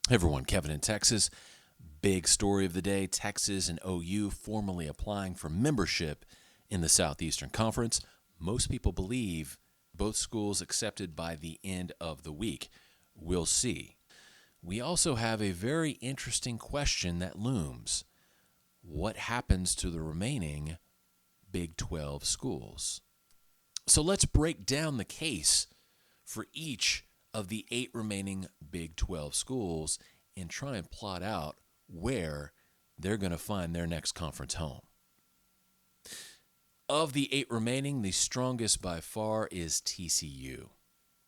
Hey everyone, Kevin in Texas. Big story of the day, Texas and OU formally applying for membership in the Southeastern Conference. Most people believe both schools accepted by the end of the week. We'll see. We also have a very interesting question that looms. What happens to the remaining Big 12 schools? So let's break down the case for each of the 8 remaining Big 12 schools and try and plot out where they're going to find their next conference home. Of the 8 remaining, the strongest by far is TCU.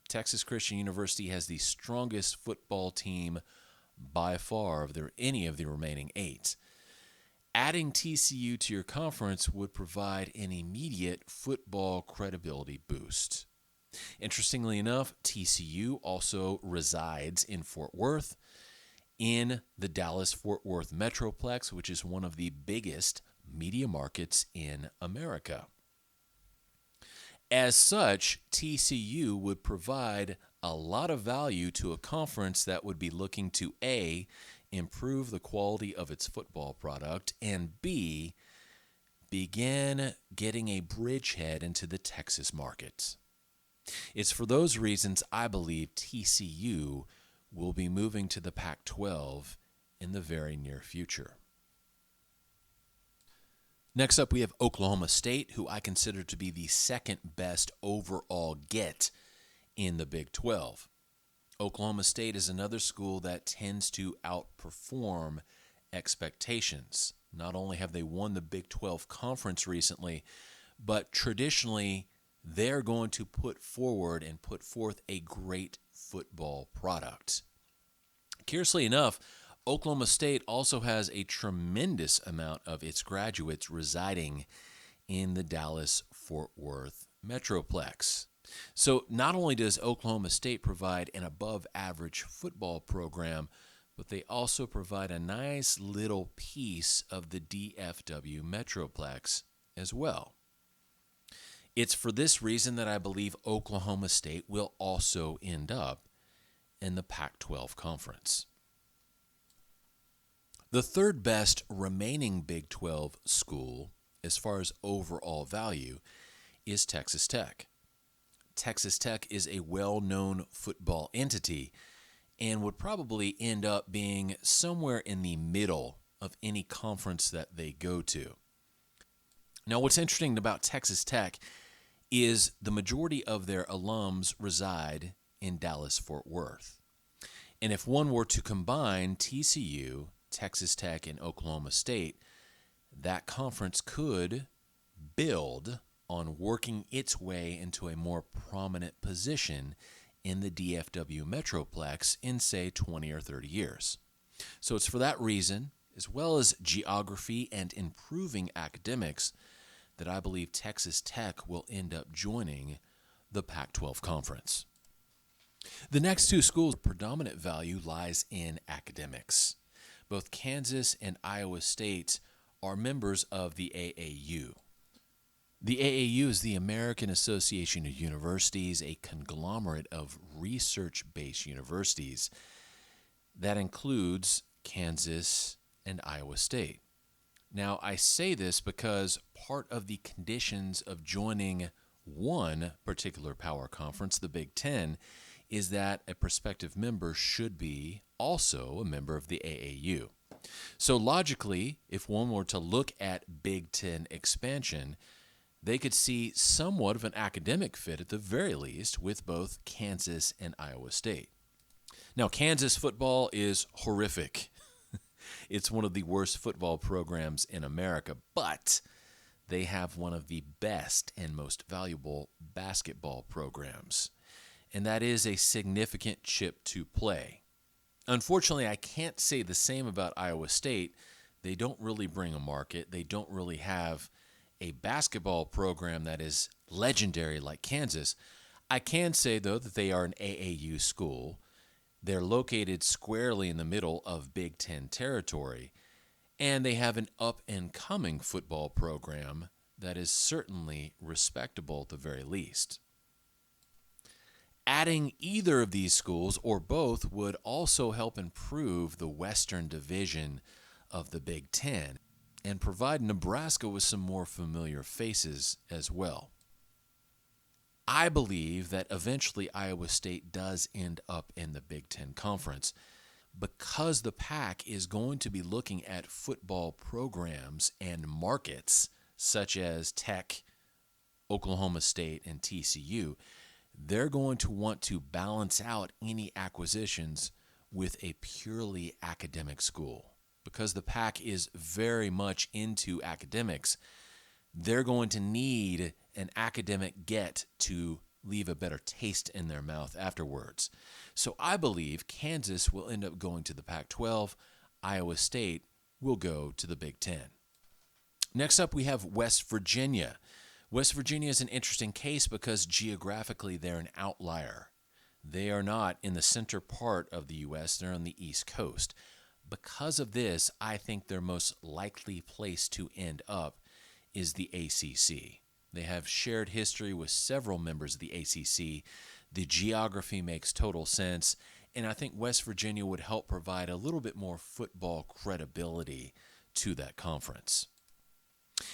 Texas Christian University has the strongest football team by far of any of the remaining 8. Adding TCU to your conference would provide an immediate football credibility boost. Interestingly enough, TCU also resides in Fort Worth, in the Dallas-Fort Worth Metroplex, which is one of the biggest media markets in America. As such, TCU would provide a lot of value to a conference that would be looking to A, improve the quality of its football product, and B, begin getting a bridgehead into the Texas market. It's for those reasons I believe TCU will be moving to the Pac-12 in the very near future. Next up, we have Oklahoma State, who I consider to be the second best overall get in the Big 12. Oklahoma State is another school that tends to outperform expectations. Not only have they won the Big 12 conference recently, but traditionally they're going to put forth a great football product. Curiously enough, Oklahoma State also has a tremendous amount of its graduates residing in the Dallas-Fort Worth Metroplex. So not only does Oklahoma State provide an above-average football program, but they also provide a nice little piece of the DFW Metroplex as well. It's for this reason that I believe Oklahoma State will also end up in the Pac-12 conference. The third best remaining Big 12 school, as far as overall value, is Texas Tech. Texas Tech is a well-known football entity and would probably end up being somewhere in the middle of any conference that they go to. Now, what's interesting about Texas Tech is the majority of their alums reside in Dallas-Fort Worth. And if one were to combine TCU, Texas Tech, and Oklahoma State, that conference could build on working its way into a more prominent position in the DFW Metroplex in, say, 20 or 30 years. So it's for that reason, as well as geography and improving academics, that I believe Texas Tech will end up joining the Pac-12 conference. The next 2 schools' predominant value lies in academics. Both Kansas and Iowa State are members of the AAU. The AAU is the American Association of Universities, a conglomerate of research-based universities that includes Kansas and Iowa State. Now, I say this because part of the conditions of joining one particular power conference, the Big Ten, is that a prospective member should be also a member of the AAU. So logically, if one were to look at Big Ten expansion, they could see somewhat of an academic fit at the very least with both Kansas and Iowa State. Now, Kansas football is horrific. It's one of the worst football programs in America, but they have one of the best and most valuable basketball programs, and that is a significant chip to play. Unfortunately, I can't say the same about Iowa State. They don't really bring a market. They don't really have a basketball program that is legendary like Kansas. I can say, though, that they are an AAU school. They're located squarely in the middle of Big Ten territory, and they have an up-and-coming football program that is certainly respectable at the very least. Adding either of these schools or both would also help improve the Western Division of the Big Ten and provide Nebraska with some more familiar faces as well. I believe that eventually Iowa State does end up in the Big Ten Conference because the Pac is going to be looking at football programs and markets such as Tech, Oklahoma State, and TCU. They're going to want to balance out any acquisitions with a purely academic school. Because the Pac is very much into academics, they're going to need an academic get to leave a better taste in their mouth afterwards. So I believe Kansas will end up going to the Pac-12. Iowa State will go to the Big Ten. Next up, we have West Virginia. West Virginia is an interesting case because geographically they're an outlier. They are not in the center part of the U.S., they're on the East Coast. Because of this, I think their most likely place to end up is the ACC. They have shared history with several members of the ACC. The geography makes total sense, and I think West Virginia would help provide a little bit more football credibility to that conference.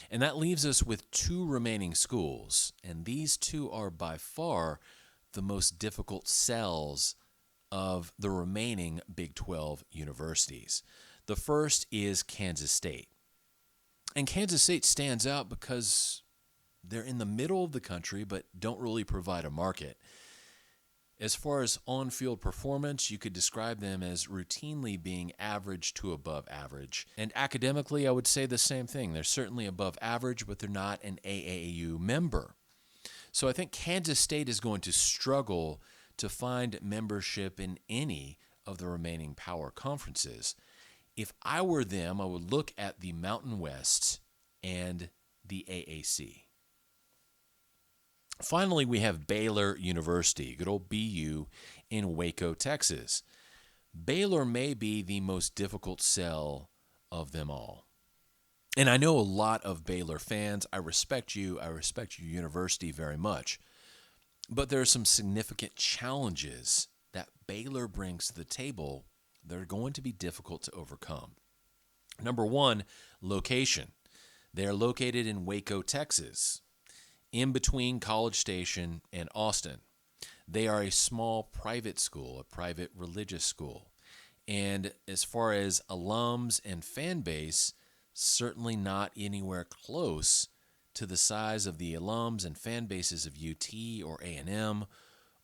And that leaves us with two remaining schools, and these two are by far the most difficult sells of the remaining Big 12 universities. The first is Kansas State. And Kansas State stands out because they're in the middle of the country but don't really provide a market. As far as on-field performance, you could describe them as routinely being average to above average. And academically, I would say the same thing. They're certainly above average, but they're not an AAU member. So I think Kansas State is going to struggle to find membership in any of the remaining power conferences. If I were them, I would look at the Mountain West and the AAC. Finally, we have Baylor University, good old BU in Waco, Texas. Baylor may be the most difficult sell of them all. And I know a lot of Baylor fans. I respect you. I respect your university very much. But there are some significant challenges that Baylor brings to the table that are going to be difficult to overcome. Number one, location. They are located in Waco, Texas, in between College Station and Austin. They are a small private school, a private religious school. And as far as alums and fan base, certainly not anywhere close to the size of the alums and fan bases of UT or A&M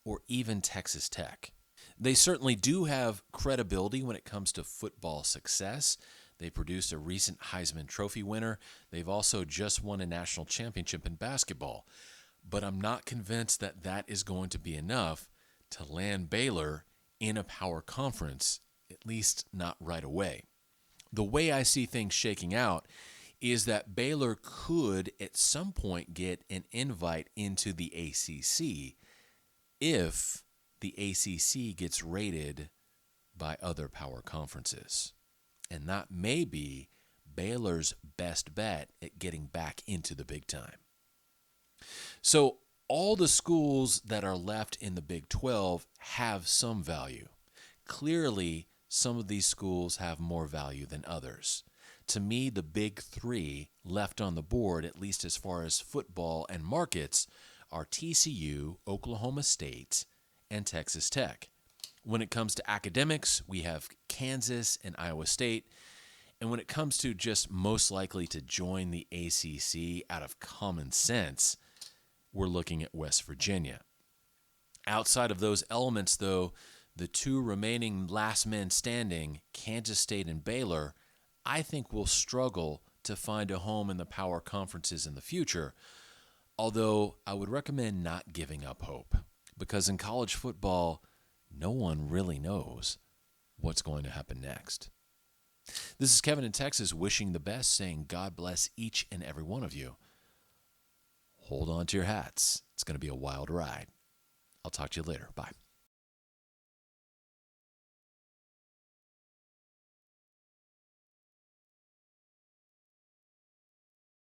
or even Texas Tech. They certainly do have credibility when it comes to football success. They produced a recent Heisman Trophy winner. They've also just won a national championship in basketball. But I'm not convinced that that is going to be enough to land Baylor in a power conference, at least not right away. The way I see things shaking out is that Baylor could at some point get an invite into the ACC if the ACC gets rated by other power conferences. And that may be Baylor's best bet at getting back into the big time. So all the schools that are left in the Big 12 have some value. Clearly, some of these schools have more value than others. To me, the big three left on the board, at least as far as football and markets, are TCU, Oklahoma State, and Texas Tech. When it comes to academics, we have Kansas and Iowa State. And when it comes to just most likely to join the ACC out of common sense, we're looking at West Virginia. Outside of those elements, though, the two remaining last men standing, Kansas State and Baylor, I think will struggle to find a home in the power conferences in the future, although I would recommend not giving up hope, because in college football, no one really knows what's going to happen next. This is Kevin in Texas wishing the best, saying God bless each and every one of you. Hold on to your hats. It's going to be a wild ride. I'll talk to you later. Bye.